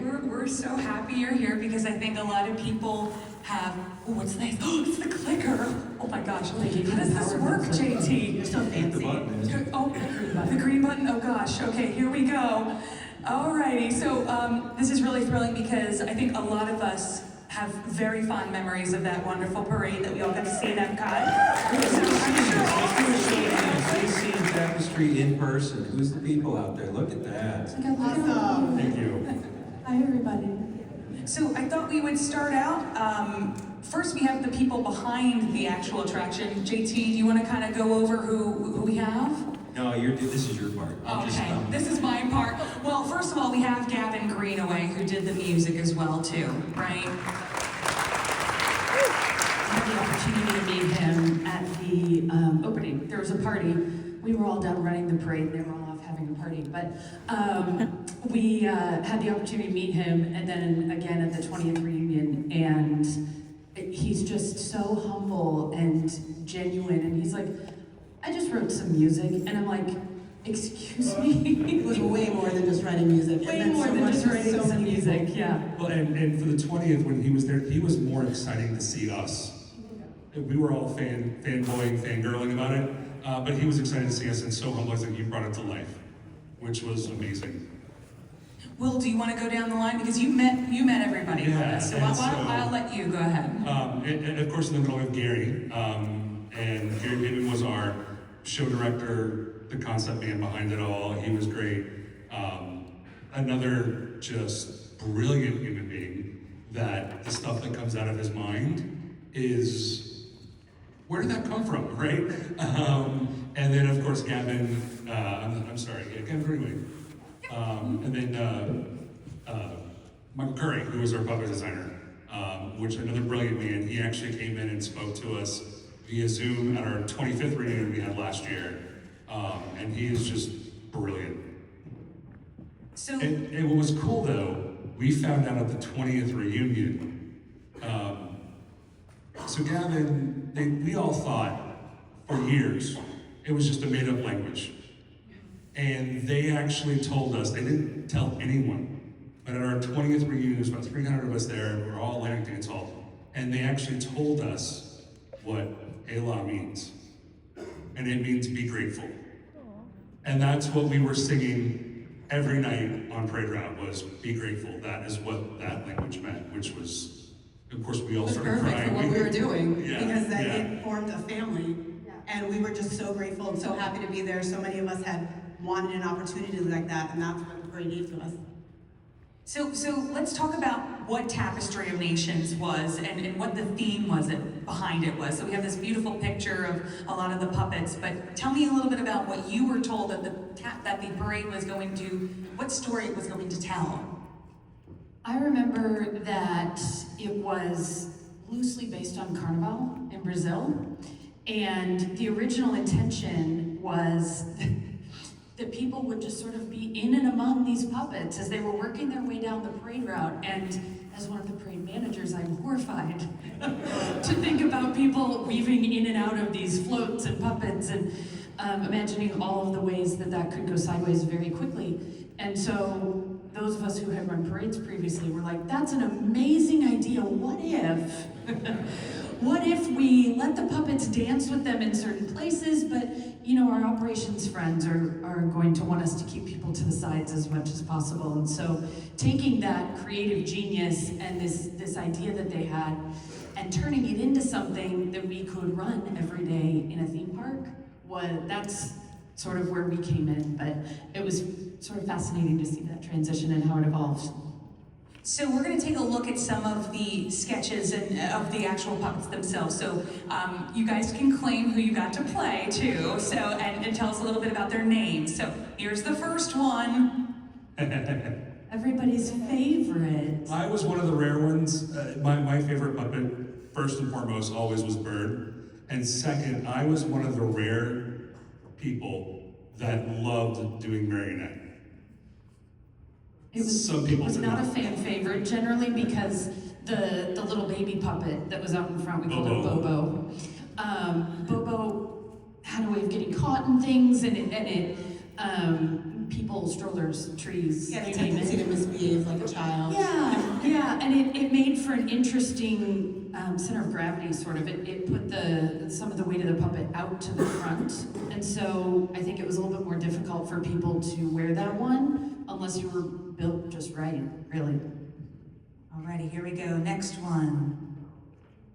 We're so happy you're here because I think a lot of people have, oh, what's nice? Oh, it's the clicker. Oh my gosh. How does this work, JT? You're so fancy. Oh, the green button. Oh gosh. Okay, here we go. Alrighty, so this is really thrilling because I think a lot of us have very fond memories of that wonderful parade that we all got to see at EPCOT. So They've seen Tapestry in person. Who's the people out there? Look at that. Awesome. Thank you. Hi, everybody. So I thought we would start out. First, we have the people behind the actual attraction. JT, do you want to kind of go over who we have? No, this is your part. Okay, this is my part. Well, first of all, we have Gavin Greenaway, who did the music as well, too, right? I had the opportunity to meet him at the opening. There was a party. We were all done running the parade. They were all off having a party. But we had the opportunity to meet him, and then again at the 20th reunion. And he's just so humble and genuine. And he's like, I just wrote some music. And I'm like, excuse me? It was way more than just writing music. Way more than just writing some music, yeah. Well, and for the 20th, when he was there, he was more exciting to see us. We were all fanboying, fangirling about it, but he was excited to see us and so humble that he brought it to life, which was amazing. Will, do you want to go down the line? Because you met everybody with us, so I'll let you go ahead. And of course, in the middle we have Gary, and Gary Pittman was our show director, the concept man behind it all. He was great. Another just brilliant human being that the stuff that comes out of his mind is, where did that come from, right? And then of course Gavin, Gavin Greenway. And then Michael Curry, who was our puppet designer, which another brilliant man. He actually came in and spoke to us via Zoom at our 25th reunion we had last year. And he is just brilliant. And what was cool though, we found out at the 20th reunion, so Gavin, we all thought for years it was just a made up language. And they actually told us, they didn't tell anyone, but at our 20th reunion, there's about 300 of us there, and we were all Atlantic Dance Hall, and they actually told us what Elah means. And it means be grateful. And that's what we were singing every night on Parade Route was be grateful. That is what that language meant, which was, of course, we all started crying. It was perfect for what we were doing, because yeah. it formed a family. And we were just so grateful and so happy to be there. So many of us had wanted an opportunity like that, and that's what the parade gave to us. So let's talk about what Tapestry of Nations was and what the theme was behind it was. So we have this beautiful picture of a lot of the puppets, but tell me a little bit about what you were told that the parade was going to, what story it was going to tell. I remember that it was loosely based on Carnival in Brazil, and the original intention was that people would just sort of be in and among these puppets as they were working their way down the parade route. And as one of the parade managers, I'm horrified to think about people weaving in and out of these floats and puppets and imagining all of the ways that that could go sideways very quickly. And so those of us who had run parades previously were like, that's an amazing idea. What if we let the puppets dance with them in certain places, but you know, our operations friends are going to want us to keep people to the sides as much as possible. And so taking that creative genius and this idea that they had and turning it into something that we could run every day in a theme park, that's sort of where we came in. But it was sort of fascinating to see that transition and how it evolved. So we're going to take a look at some of the sketches and of the actual puppets themselves. So you guys can claim who you got to play too. So and tell us a little bit about their names. So here's the first one. Everybody's favorite. I was one of the rare ones. My favorite puppet, first and foremost, always was Bird. And second, I was one of the rare people that loved doing marionette. It was not a fan favorite, generally because the little baby puppet that was out in front, we called it Bobo. Bobo had a way of getting caught in things, and it people, strollers, trees. Yeah, the tendency to misbehave like a child. for an interesting center of gravity, sort of. It put some of the weight of the puppet out to the front, and so I think it was a little bit more difficult for people to wear that one, unless you were built just right, really. Alrighty, here we go. Next one.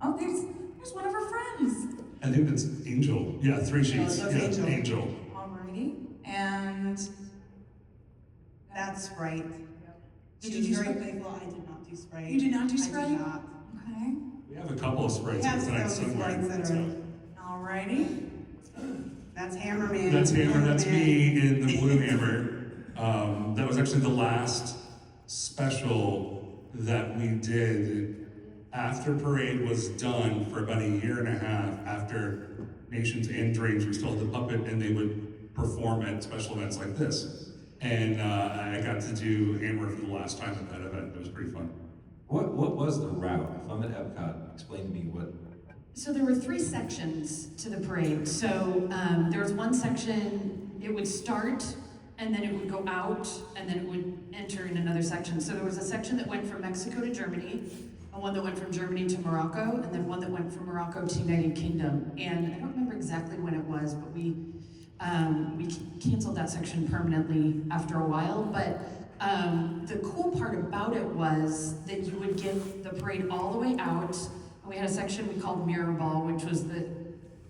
Oh, there's one of our friends. I think that's Angel. Yeah, 3 sheets. that's Yeah, Angel. Angel. Alrighty, and That's Sprite. Did She you was do very Sprite? playful. I did not do Sprite. You did not do I Sprite? did not. okay. We have a couple of sprites We have tonight some somewhere. sprites that are- Alrighty. That's Hammerman. That's Hammer, that's Hammerman. me in the Blue Hammer. That was actually the last special that we did after parade was done for about a year and a half after Nations and Dreams. We still had the puppet and they would perform at special events like this. And I got to do Hammer for the last time at that event. It was pretty fun. What was the route? If I'm at EPCOT, explain to me what. So there were 3 sections to the parade. So there was one section, it would start, and then it would go out, and then it would enter in another section. So there was a section that went from Mexico to Germany, and one that went from Germany to Morocco, and then one that went from Morocco to United Kingdom. And I don't remember exactly when it was, but we canceled that section permanently after a while. But the cool part about it was that you would get the parade all the way out. We had a section we called Mirror Ball, which was the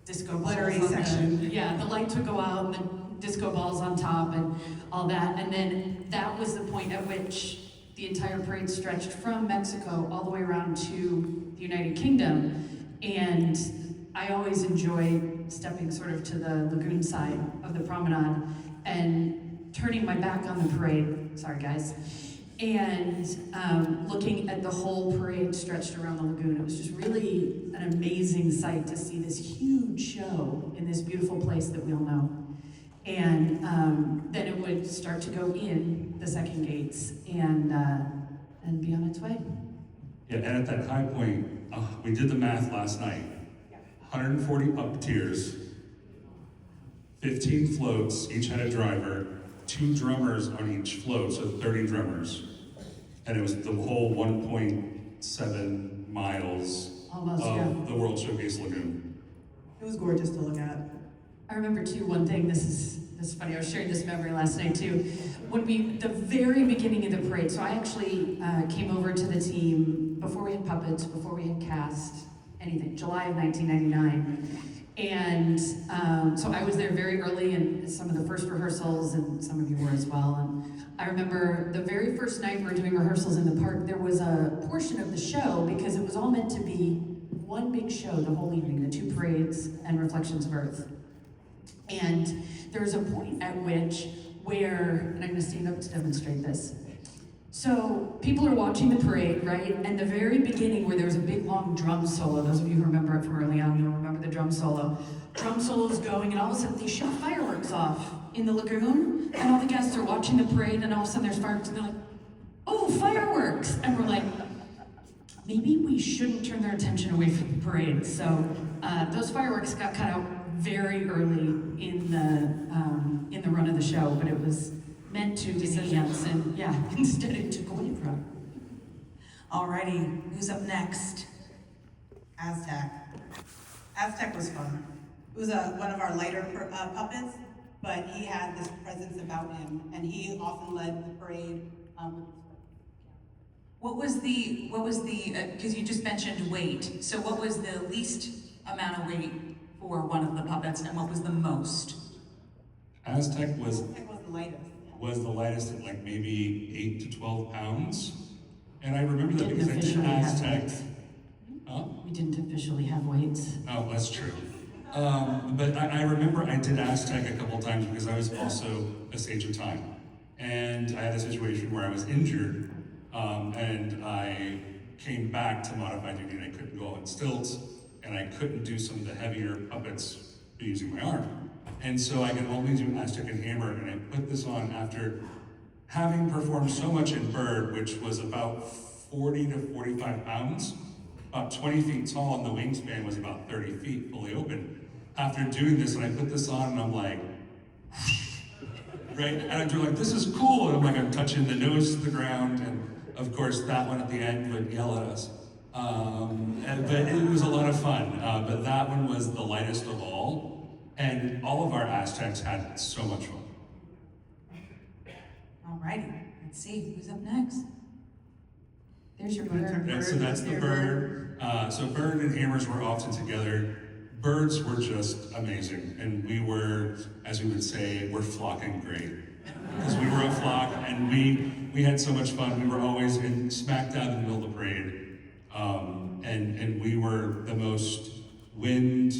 disco balls Glittery on the- section. yeah, the lights would go out and the disco balls on top and all that. And then that was the point at which the entire parade stretched from Mexico all the way around to the United Kingdom. And I always enjoyed stepping sort of to the lagoon side of the promenade and turning my back on the parade, sorry guys, and looking at the whole parade stretched around the lagoon. It was just really an amazing sight to see this huge show in this beautiful place that we all know. And then it would start to go in the second gates and be on its way. Yeah, and at that high point, we did the math last night. 140 puppeteers, 15 floats, each had a driver, 2 drummers on each float, so 30 drummers. And it was the whole 1.7 miles Almost, of yeah. the World Showcase Lagoon. It was gorgeous to look at. I remember too, one thing, this is funny, I was sharing this memory last night too. The very beginning of the parade, so I actually came over to the team before we had puppets, before we had cast, anything, July of 1999. And so I was there very early in some of the first rehearsals, and some of you were as well. And I remember the very first night we were doing rehearsals in the park, there was a portion of the show, because it was all meant to be one big show the whole evening, the 2 parades and Reflections of Earth. And there was a point at which and I'm gonna stand up to demonstrate this. So people are watching the parade, right? And the very beginning where there was a big long drum solo, those of you who remember it from early on, you'll remember the drum solo. Drum solo's going, and all of a sudden they shot fireworks off in the lagoon, and all the guests are watching the parade, and all of a sudden there's fireworks, and they're like, oh, fireworks! And we're like, maybe we shouldn't turn their attention away from the parade. So those fireworks got cut out very early in the run of the show, but it was meant to enhance, and yeah, instead it took away from. Alrighty, who's up next? Aztec. Aztec was fun. It was one of our lighter puppets, but he had this presence about him, and he often led the parade. What was the, because you just mentioned weight, so what was the least amount of weight for one of the puppets, and what was the most? Aztec was Aztec was the lightest. at like maybe 8 to 12 pounds. And I remember that Didn't because I did officially have Aztec. weights. Huh? We didn't officially have weights. Oh, that's true. But I remember I did Aztec a couple times because I was also a Sage of Time. And I had a situation where I was injured, and I came back to modify duty, and I couldn't go on stilts, and I couldn't do some of the heavier puppets using my arm. And so I could only do Aztec and Hammer, and I put this on after having performed so much in Bird, which was about 40 to 45 pounds, about 20 feet tall, and the wingspan was about 30 feet fully open. After doing this, and I put this on, and I'm like, right? And I'm doing like, this is cool. And I'm touching the nose to the ground, and of course that one at the end would yell at us. But it was a lot of fun. But that one was the lightest of all, and all of our Aztecs had so much fun. Alrighty, let's see, who's up next? There's your bird. And so that's the bird. So bird and hammers were often together. Birds were just amazing, and we were, as we would say, we're flocking great. Because we were a flock, and we had so much fun. We were always in smack dab in the middle of the parade. And we were the most wind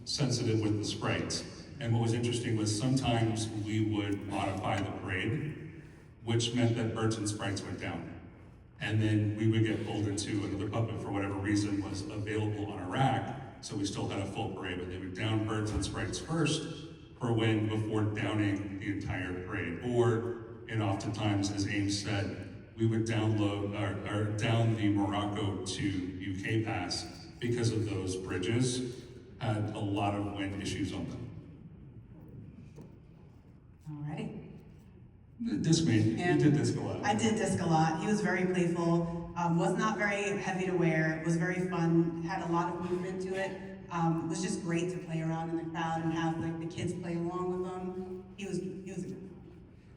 sensitive with the sprites. And what was interesting was sometimes we would modify the parade, which meant that birds and sprites went down. And then we would get pulled into another puppet for whatever reason was available on a rack, so we still had a full parade, but they would down birds and sprites first for wind before downing the entire parade. And oftentimes, as Ames said, we would download or down the Morocco to UK pass because of those bridges had a lot of wind issues on them. Alrighty. Discman, Yeah. you did disc a lot. I did disc a lot. He was very playful, was not very heavy to wear, was very fun, had a lot of movement to it. Was just great to play around in the crowd and have like the kids play along with him. He was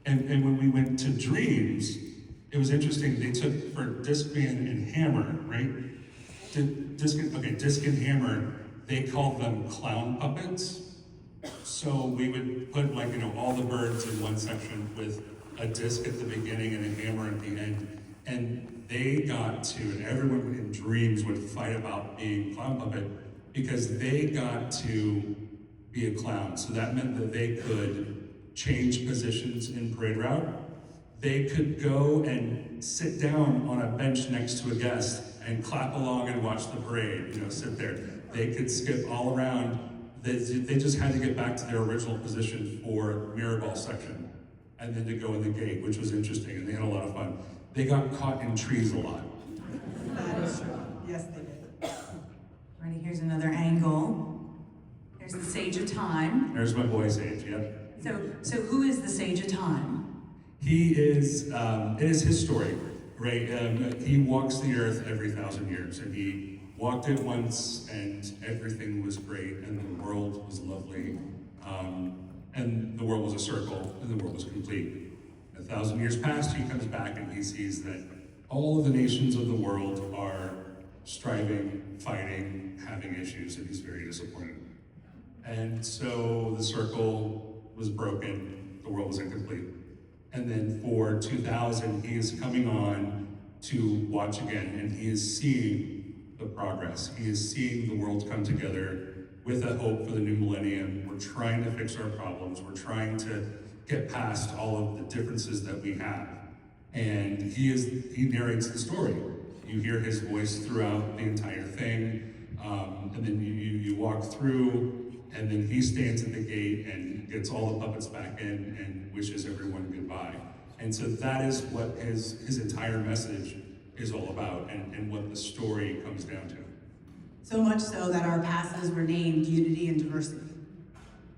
And when we went to Dreams, it was interesting. They took for Discman and Hammer, right? Disc and Hammer, they called them clown puppets. So we would put all the birds in one section with a disc at the beginning and a hammer at the end. And they got to, and everyone in Dreams would fight about being clown puppet because they got to be a clown. So that meant that they could change positions in parade route. They could go and sit down on a bench next to a guest and clap along and watch the parade, sit there. They could skip all around. They just had to get back to their original position for Mirrorball section and then to go in the gate, which was interesting, and they had a lot of fun. They got caught in trees a lot. that is true. Yes, they did. Ready, here's another angle. There's the Sage of Time. There's my boy Sage, yep. So who is the Sage of Time? He is, it is his story, right? He walks the earth every 1,000 years, and he walked it once, and everything was great, and the world was lovely, and the world was a circle, and the world was complete. 1,000 years passed, he comes back, and he sees that all of the nations of the world are striving, fighting, having issues, and he's very disappointed. And so the circle was broken, the world was incomplete. And then for 2000, he is coming on to watch again, and he is seeing the progress. He is seeing the world come together with a hope for the new millennium. We're trying to fix our problems. We're trying to get past all of the differences that we have. And he narrates the story. You hear his voice throughout the entire thing, and then you walk through, and then he stands at the gate and gets all the puppets back in and wishes everyone goodbye. And so that is what his entire message is all about, and what the story comes down to. So much so that our passes were named Unity and Diversity.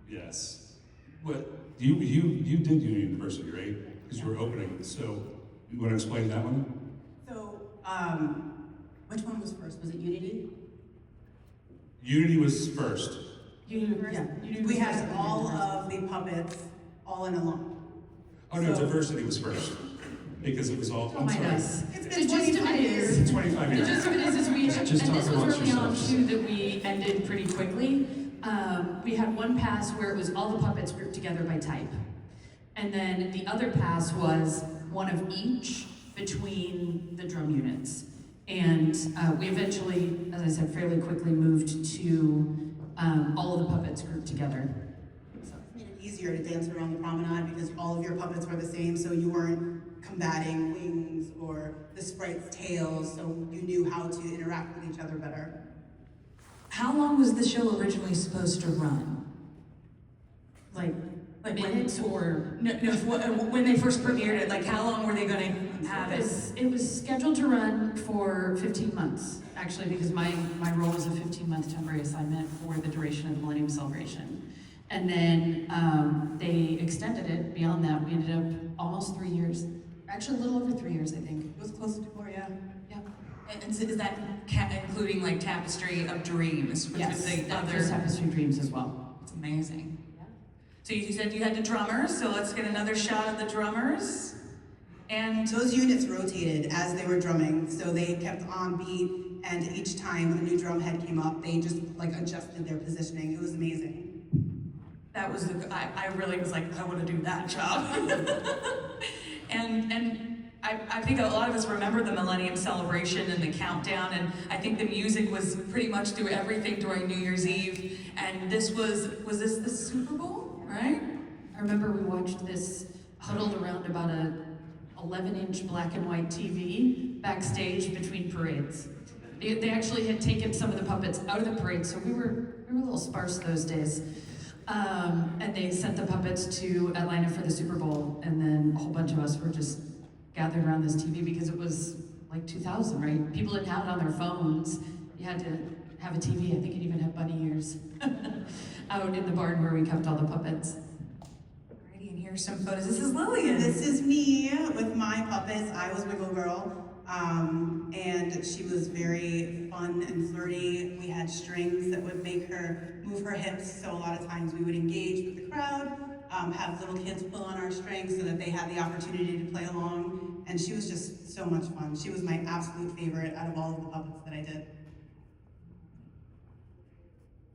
Yes. What you did Unity and Diversity, right? Because you were opening. So you want to explain that one? So, which one was first? Was it Unity? Unity was first. Yeah. We had all of the puppets all in a line. Oh no, So- Diversity was first. Because it was all, Don't I'm mind sorry. us. It's The been gist of 25 it years. is, 25 the years. gist of it is we, and Just this talk was amongst early on yourselves. too, that we ended pretty quickly. We had one pass where it was all the puppets grouped together by type. And then the other pass was one of each between the drum units. And we eventually, as I said, fairly quickly moved to all of the puppets grouped together. So it made it easier to dance around the promenade because all of your puppets were the same, so you weren't combating wings or the sprite's tails, so you knew how to interact with each other better. How long was the show originally supposed to run? Like Like minutes or No, when they first premiered it, like how long were they gonna have it? it was scheduled to run for 15 months, actually, because my role was a 15-month temporary assignment for the duration of the Millennium Celebration. And then they extended it beyond that. We ended up almost 3 years. Actually, a little over 3 years, I think. It was close to 4, yeah. Yeah. And is that including like Tapestry of Dreams, which Yes, is the not other? just Tapestry Dreams as well. It's amazing. So you said you had the drummers, so let's get another shot of the drummers. And Those units rotated as they were drumming, so they kept on beat, and each time a new drum head came up, they just like adjusted their positioning. It was amazing. that was I really was like, I want to do that job. and I think a lot of us remember the Millennium Celebration and the countdown, and I think the music was pretty much through everything during New Year's Eve. And this was this the Super Bowl, right? I remember we watched this huddled around about a 11-inch black and white TV backstage between parades. They actually had taken some of the puppets out of the parade, so we were a little sparse those days. And they sent the puppets to Atlanta for the Super Bowl, and then a whole bunch of us were just gathered around this TV because it was like 2000, right? People didn't have it on their phones. You had to have a TV. I think it even had bunny ears out in the barn where we kept all the puppets. Alrighty, and here's some photos. This is Lillian. This is me with my puppets. I was Wiggle Girl, and she was very fun and flirty. We had strings that would make her move her hips, so a lot of times we would engage with the crowd, have little kids pull on our strings so that they had the opportunity to play along, and she was just so much fun. She was my absolute favorite out of all of the puppets that I did.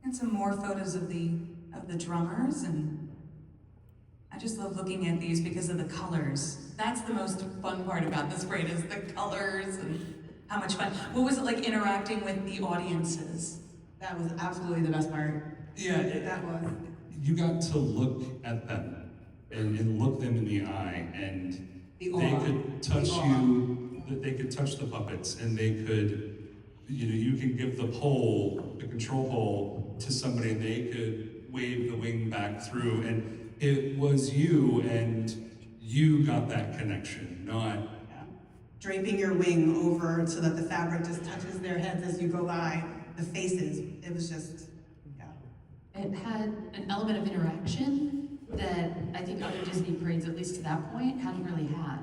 And some more photos of the drummers, and I just love looking at these because of the colors. That's the most fun part about this parade is the colors and how much fun. What was it like interacting with the audiences? That was absolutely the best part. Yeah, That was. you got to look at them and look them in the eye, and The they awe. could touch The awe. you, that they could touch the puppets, and they could, you can give the pole, the control pole, to somebody, and they could wave the wing back through, and it was you, and you got that connection, not, Yeah. Draping your wing over so that the fabric just touches their heads as you go by, the faces, it was just, yeah. It had an element of interaction that I think other Disney parades, at least to that point, hadn't really had.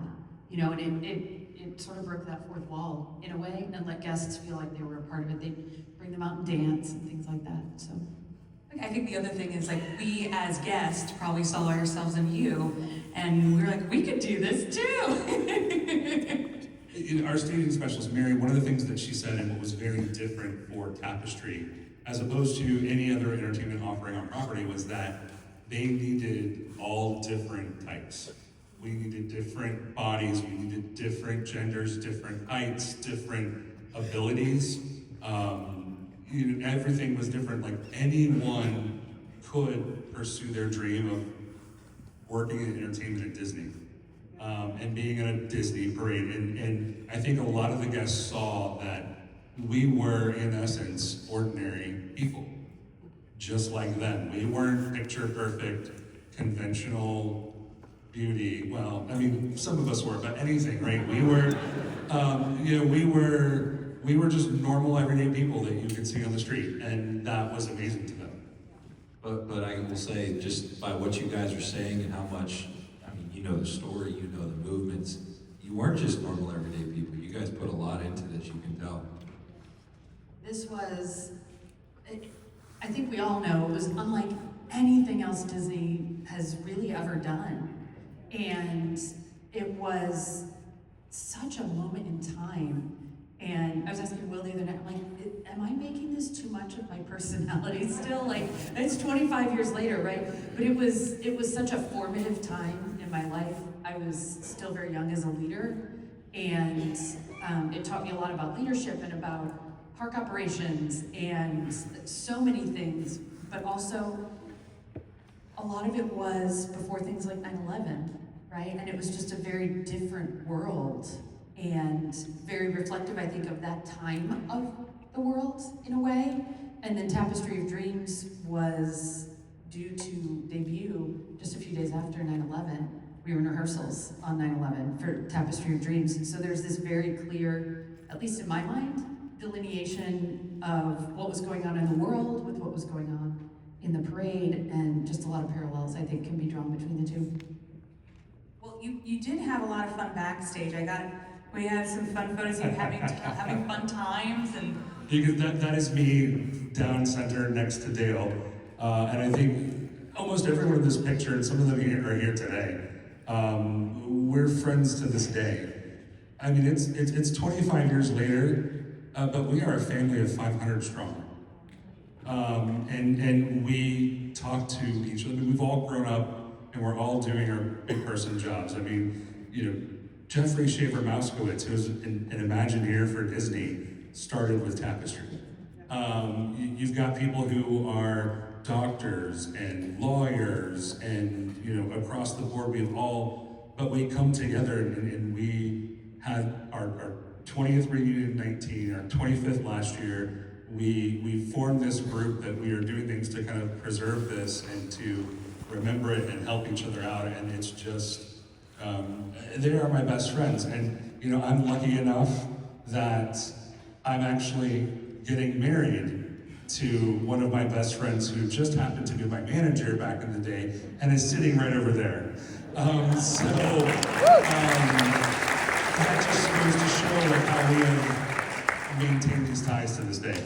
You know, and it sort of broke that fourth wall in a way and let guests feel like they were a part of it. They'd bring them out and dance and things like that. So I think the other thing is like we as guests probably saw ourselves in you, and we were like, we could do this too. in our staging specialist, Mary, one of the things that she said, and what was very different for Tapestry, as opposed to any other entertainment offering on property, was that they needed all different types. We needed different bodies, we needed different genders, different heights, different abilities. Everything was different. Like anyone could pursue their dream of working in entertainment at Disney. And being in a Disney parade. And I think a lot of the guests saw that we were, in essence, ordinary people, just like them. We weren't picture perfect, conventional beauty. Well, I mean, some of us were, but anything, right? We were, we were just normal, everyday people that you could see on the street, and that was amazing to them. But I will say, just by what you guys are saying and how much, I mean, you know the story, you know the movements, you weren't just normal everyday people. You guys put a lot into this, you can tell. this was, I think we all know, it was unlike anything else Disney has really ever done. And it was such a moment in time. And I was asking Will the other night, like, am I making this too much of my personality still? Like, it's 25 years later, right? But it was such a formative time in my life. I was still very young as a leader, and it taught me a lot about leadership and about park operations and so many things, but also a lot of it was before things like 9/11, right? And it was just a very different world and very reflective, I think, of that time of the world in a way. And then Tapestry of Dreams was due to debut just a few days after 9/11. We were in rehearsals on 9/11 for Tapestry of Dreams. So there's this very clear, at least in my mind, delineation of what was going on in the world with what was going on in the parade, and just a lot of parallels, I think, can be drawn between the two. Well, you did have a lot of fun backstage. I got We had some fun photos of you having fun times and. That is me down center next to Dale. And I think almost everyone in this picture, and some of them are here today, we're friends to this day. I mean, it's 25 years later, but we are a family of 500 strong. And we talk to each other. I mean, we've all grown up and we're all doing our big person jobs. I mean, you know, Jeffrey Schaefer Mouskowitz, who's an Imagineer for Disney, started with Tapestry. You've got people who are doctors and lawyers and, you know, across the board, but we come together and we had our 20th reunion in 19, our 25th last year. We formed this group that we are doing things to kind of preserve this and to remember it and help each other out, and it's just, they are my best friends. And, you know, I'm lucky enough that I'm actually getting married to one of my best friends who just happened to be my manager back in the day and is sitting right over there. That just goes to show like how we have maintained these ties to this day.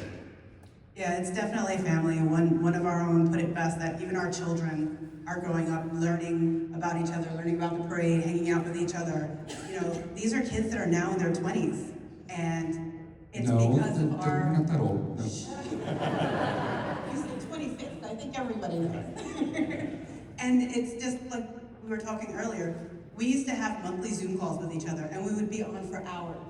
Yeah, it's definitely family. One of our own put it best that even our children are growing up learning about each other, learning about the parade, hanging out with each other. You know, these are kids that are now in their 20s, and it's because of our... They're not that old. No. He's the 25th. I think everybody knows. And it's just like we were talking earlier. We used to have monthly Zoom calls with each other, and we would be on for hours,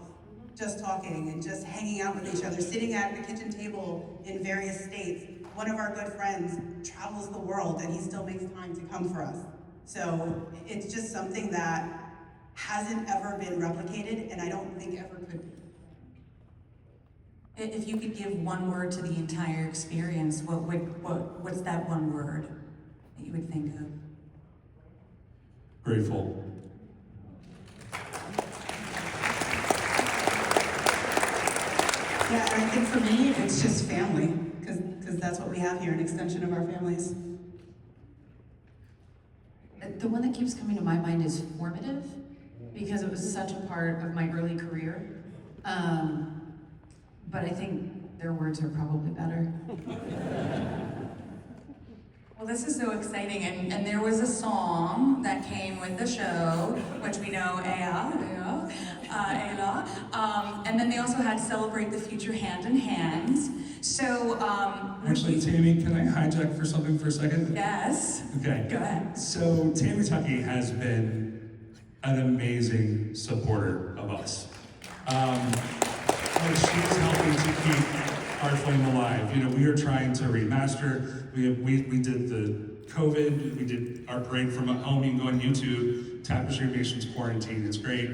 just talking and just hanging out with each other, sitting at the kitchen table in various states. One of our good friends travels the world, and he still makes time to come for us. So it's just something that hasn't ever been replicated, and I don't think ever could be. If you could give one word to the entire experience, what's that one word that you would think of? Grateful. Yeah, and I think for me, it's just family, because that's what we have here, an extension of our families. The one that keeps coming to my mind is formative, because it was such a part of my early career. But I think their words are probably better. Well, this is so exciting, and there was a song that came with the show, which we know, and then they also had Celebrate the Future Hand in Hand. So, Actually, Tammy, can I hijack for something for a second? yes. Okay. Go ahead. So, Tammy Tucky has been an amazing supporter of us. She's helping to keep our flame alive. You know, we are trying to remaster. We did the COVID, we did our parade from home. You can go on YouTube, Tapestry of Nations Quarantine, it's great.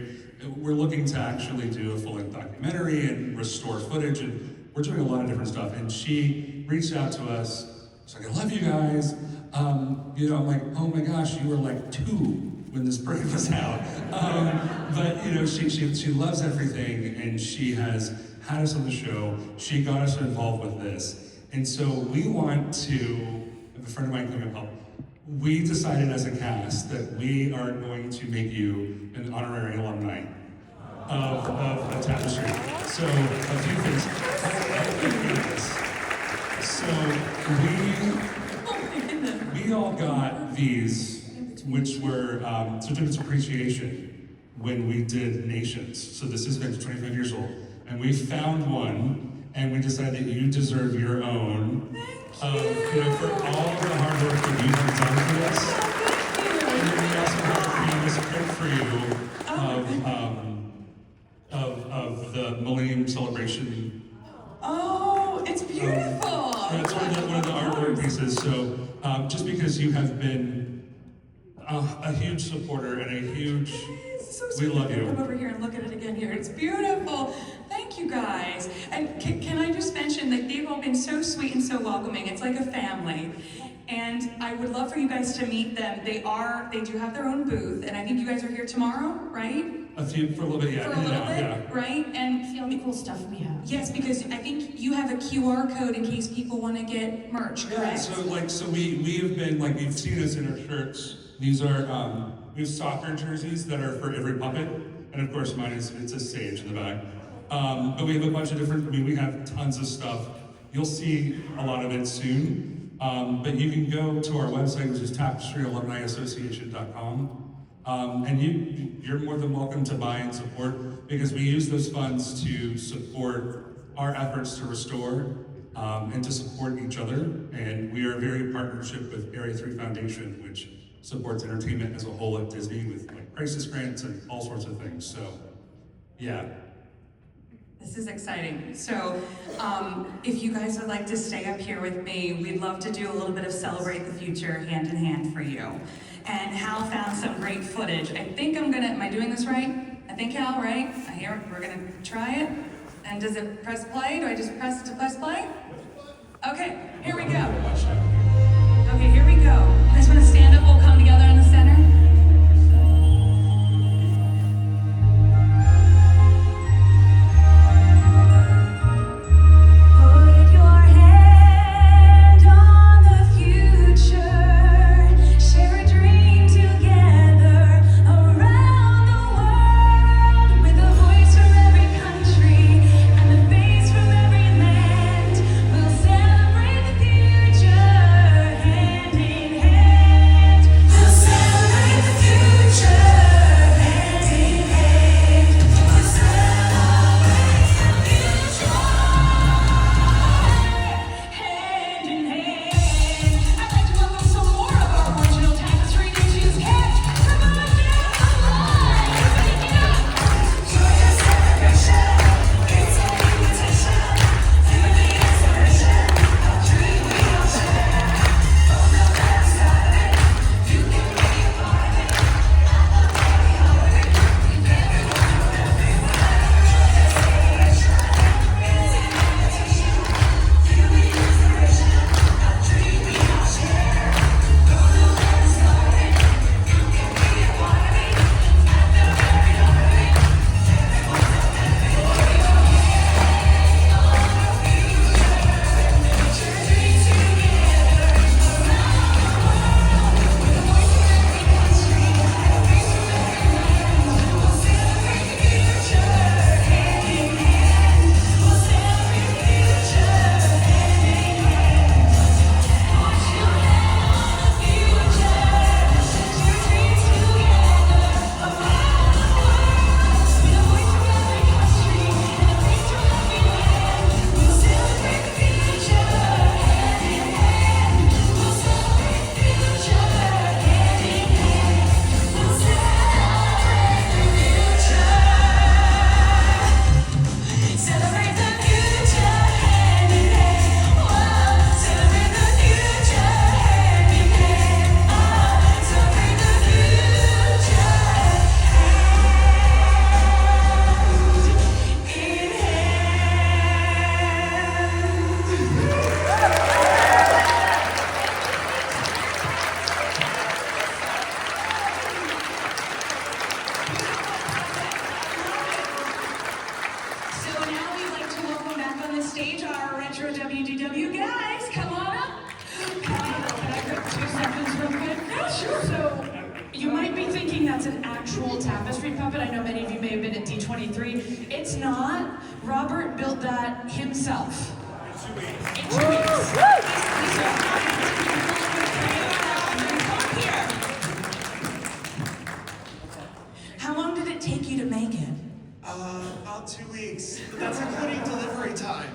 We're looking to actually do a full-length documentary and restore footage, and we're doing a lot of different stuff. And she reached out to us, she's like, I love you guys. You know, I'm like, oh my gosh, you were like 2 when this parade was out. But you know, she loves everything, and she has had us on the show. She got us involved with this. And so we want to, if a friend of mine come and help, we decided as a cast that we are going to make you an honorary alumni of the Tapestry. So a few things. So we all got these, which were certificates of appreciation when we did Nations. So this has been 25 years old. And we found one, and we decided that you deserve your own. You know, for all of the hard work that you have done for us. And then we also have this print for you of the Millennium Celebration. Oh, it's beautiful. It's one of the artwork pieces. So just because you have been a huge supporter and a huge, we love you. Come over here and look at it again here. It's beautiful. Thank you guys. And can I just mention that they've all been so sweet and so welcoming. It's like a family. And I would love for you guys to meet them. They do have their own booth, and I think you guys are here tomorrow, right? For a little bit, yeah. For a little bit, yeah. right? And See all the cool stuff we have. yes, because I think you have a QR code in case people want to get merch, correct? Yeah, so we have been, like, you've seen us in our shirts. These are, we have soccer jerseys that are for every puppet, and And of course, mine is, it's a sage in the back. But we have a bunch of different, we have tons of stuff. You'll see a lot of it soon. But you can go to our website, which is tapestryalumniassociation.com. And you're more than welcome to buy and support, because we use those funds to support our efforts to restore and to support each other. And we are very in partnership with Area 3 Foundation, which supports entertainment as a whole at Disney with like crisis grants and all sorts of things. So, yeah. This is exciting. So, if you guys would like to stay up here with me, we'd love to do a little bit of Celebrate the Future hand in hand for you. And Hal found some great footage. I think I'm gonna, am I doing this right? I think Hal, right? I hear we're gonna try it. And does it press play? Do I just press to press play? Okay, here we go. Okay, here we go. You guys wanna stand up? We'll come together in the center. Stage, our retro WDW guys, come on up. Can I grab 2 seconds real quick? Yeah, sure. So, you might be thinking that's an actual tapestry puppet. I know many of you may have been at D23. It's not. Robert built that himself. In 2 weeks. How long did it take you to make it? About 2 weeks. But that's including delivery time.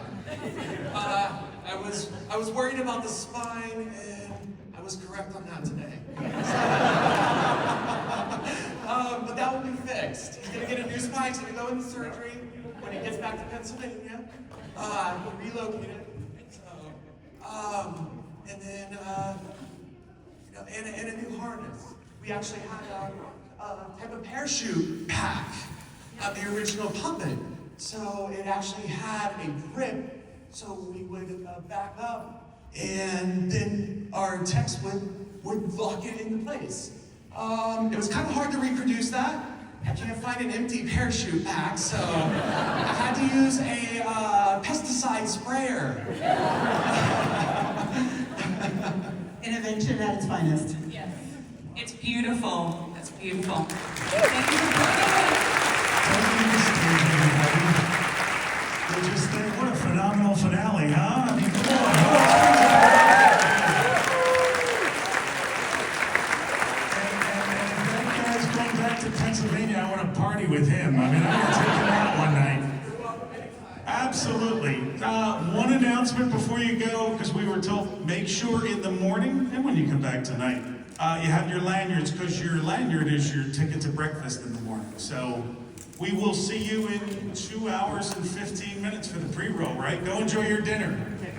I was worried about the spine, and I was correct on that today. But that will be fixed. He's gonna get a new spine. He's gonna go into surgery when he gets back to Pennsylvania. We'll relocate it. So, and then and a new harness. We actually had a type of parachute pack of the original puppet. So it actually had a grip, so we would back up, and then our techs would lock it into place. It was kind of hard to reproduce that. I can't find an empty parachute pack, so I had to use a pesticide sprayer. Intervention at its finest. Yes. It's beautiful. That's beautiful. Thank you for coming. back to Pennsylvania, I want to party with him. I mean, I'm going to take him out one night. Absolutely. One announcement before you go, because we were told, make sure in the morning and when you come back tonight, you have your lanyards, because your lanyard is your ticket to breakfast in the morning. So we will see you in 2 hours and 15 minutes for the pre-roll, right? Go enjoy your dinner.